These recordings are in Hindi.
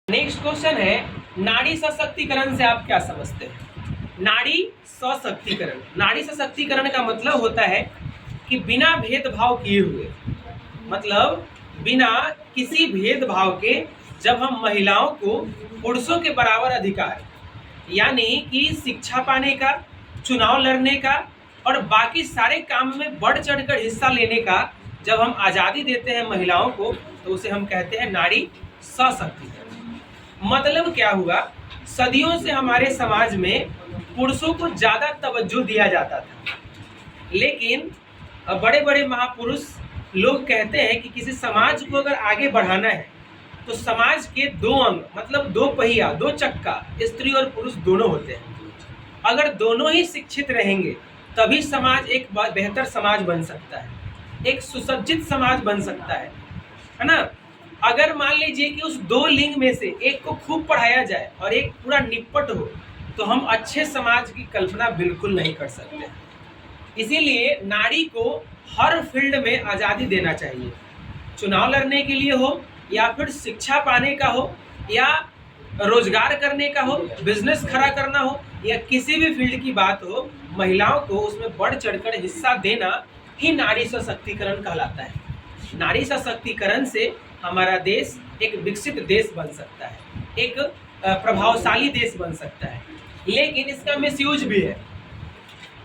नेक्स्ट क्वेश्चन है, नारी सशक्तिकरण से आप क्या समझते हैं? नारी सशक्तिकरण, नारी सशक्तिकरण का मतलब होता है कि बिना भेदभाव किए हुए, मतलब बिना किसी भेदभाव के जब हम महिलाओं को पुरुषों के बराबर अधिकार, यानी कि शिक्षा पाने का, चुनाव लड़ने का और बाकी सारे काम में बढ़ चढ़कर हिस्सा लेने का जब हम आज़ादी देते हैं महिलाओं को, तो उसे हम कहते हैं नारी सशक्तिकरण। मतलब क्या हुआ, सदियों से हमारे समाज में पुरुषों को ज़्यादा तवज्जो दिया जाता था, लेकिन बड़े बड़े महापुरुष लोग कहते हैं कि किसी समाज को अगर आगे बढ़ाना है तो समाज के दो अंग, मतलब दो पहिया, दो चक्का, स्त्री और पुरुष दोनों होते हैं। अगर दोनों ही शिक्षित रहेंगे तभी समाज एक बेहतर समाज बन सकता है, एक सुसज्जित समाज बन सकता है ना। अगर मान लीजिए कि उस दो लिंग में से एक को खूब पढ़ाया जाए और एक पूरा निपट हो, तो हम अच्छे समाज की कल्पना बिल्कुल नहीं कर सकते। इसीलिए नारी को हर फील्ड में आज़ादी देना चाहिए, चुनाव लड़ने के लिए हो या फिर शिक्षा पाने का हो या रोजगार करने का हो, बिजनेस खड़ा करना हो या किसी भी फील्ड की बात हो, महिलाओं को उसमें बढ़ चढ़कर हिस्सा देना ही नारी सशक्तिकरण कहलाता है। नारी सशक्तिकरण से हमारा देश एक विकसित देश बन सकता है, एक प्रभावशाली देश बन सकता है। लेकिन इसका मिसयूज भी है।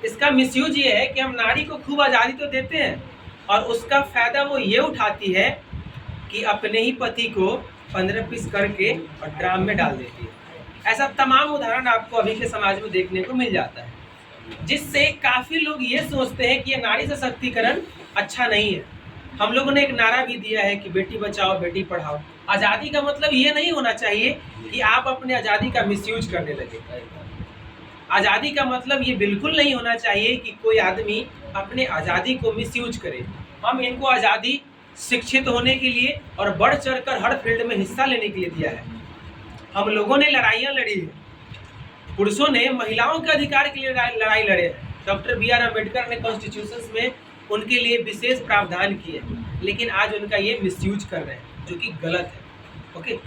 इसका मिसयूज ये है कि हम नारी को खूब आज़ादी तो देते हैं और उसका फायदा वो ये उठाती है कि अपने ही पति को 15 पीस करके और ड्राम में डाल देती है। ऐसा तमाम उदाहरण आपको अभी के समाज में देखने को मिल जाता है, जिससे काफ़ी लोग ये सोचते हैं कि ये नारी सशक्तिकरण अच्छा नहीं है। हम लोगों ने एक नारा भी दिया है कि बेटी बचाओ बेटी पढ़ाओ। आज़ादी का मतलब ये नहीं होना चाहिए कि आप अपने आज़ादी का मिसयूज करने लगे। आज़ादी का मतलब ये बिल्कुल नहीं होना चाहिए कि कोई आदमी अपने आज़ादी को मिसयूज करे। हम इनको आज़ादी शिक्षित होने के लिए और बढ़ चढ़कर हर फील्ड में हिस्सा लेने के लिए दिया है। हम लोगों ने लड़ाइयाँ लड़ी है, पुरुषों ने महिलाओं के अधिकार के लिए लड़ाई लड़े हैं। डॉक्टर बी आर अम्बेडकर ने कॉन्स्टिट्यूशन में उनके लिए विशेष प्रावधान किए, लेकिन आज उनका ये मिसयूज कर रहे हैं, जो कि गलत है। ओके।